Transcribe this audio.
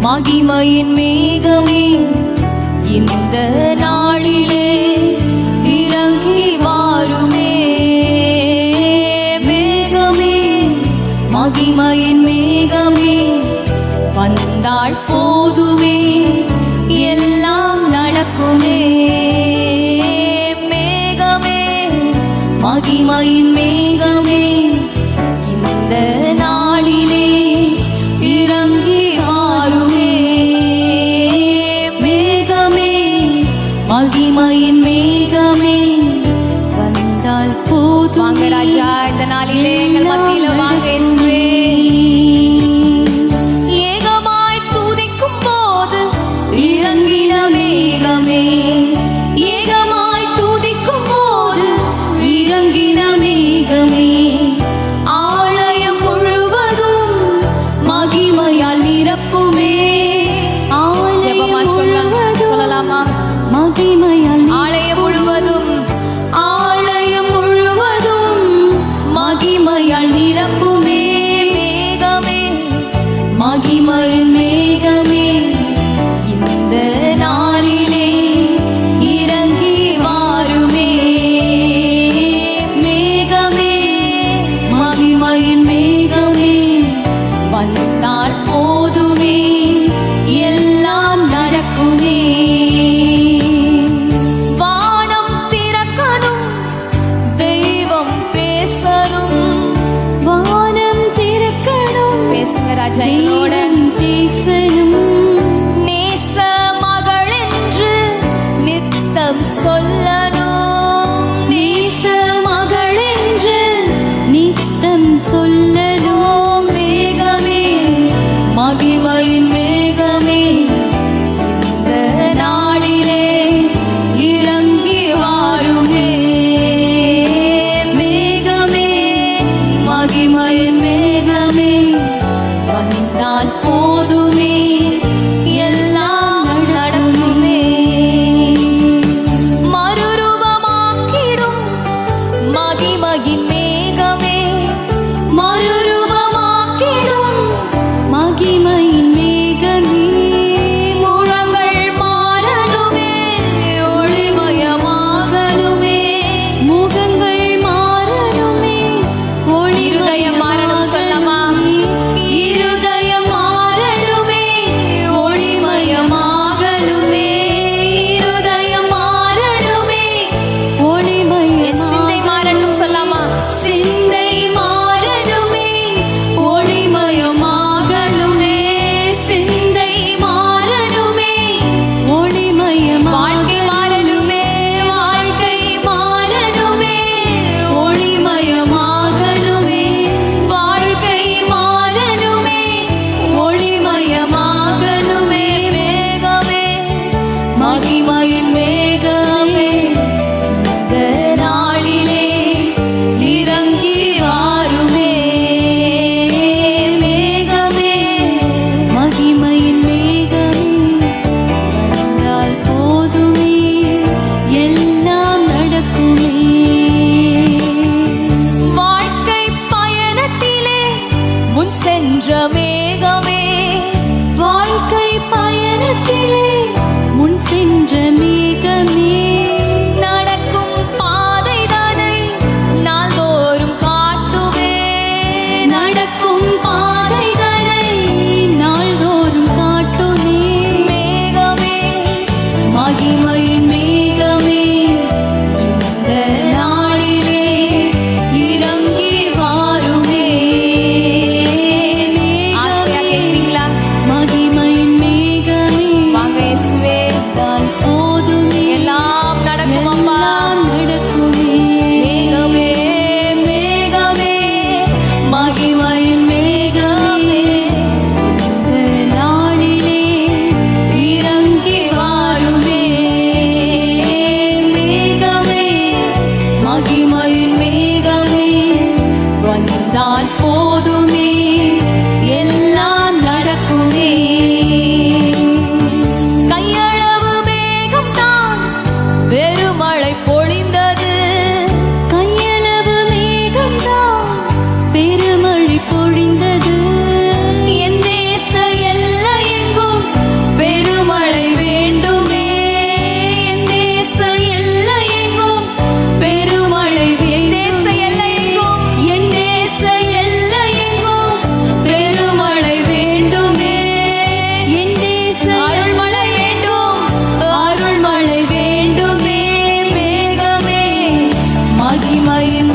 மகிமையின் மேகமே இந்த நாளிலே இறங்கி வாருமே. மேகமே, மகிமையின் மேகமே வந்தாள் போதுமே, எல்லாம் நடக்குமே. மேகமே, மகிமையின் மேகமே இந்த நாளிலே இறங்கி வாருமே. மேகமே, மகிமையின் மேகமே வந்தால் போதும். வாங்க ராஜா, இந்த நாளிலே எங்கள் மத்தியில வாங்க இயேசுவே. ஏகமாய் துதிக்கும் போது இறங்கின மேகமே, ஏகமாய் துதிக்கும் போது இறங்கின மேகமே, ஆலயம் முழுவதும் மகிமையால் நிரப்புமே. ஜெபமா சொல்லலாமா? மகிமையால் ஆலயம் முழுவதும், ஆலயம் முழுவதும் மகிமையால் நிரப்புமே. மேகமே, மகிமையின் மேகமே இந்த நாளிலே இறங்கி வாருமே. மேகமே, மகிமையின் மேகமே வந்தால் போதுமே, எல்லாம் நடக்குமே. வானம் திறக்கணும், தெய்வம் பேசணும். வானம் திறக்கணும், பேசுங்க ராஜா எங்களோட பேசணும். நேச மகள் என்று நித்தம் சொல்லணும், நேச மகள் என்று நித்தம் சொல்லணும். மேகமே, மகிமையின் மேகமே இந்த நாளிலே இறங்கி வாருமே. மேகமே, மகிமையின் மேகமே வந்தால் போதுமே, எல்லாம் நடக்குமே. மறுரூபமாக்கிடும் மகிமையின் மேகமே, மறுரூபமாக்கிடும் மகிமையின் மேகமே, முழங்கள் மாறணுமே, ஒளிமயமாகணுமே. முகங்கள் மாறணுமே, இருதயம் மாறணும் சொல்லமா? இருதயம் மாறணுமே, ஒளிமயமாகணுமே. இருதயம் மாறணுமே, ஒளிமயம். சிந்தை மாறட்டும் சொல்லாமா? தாயின்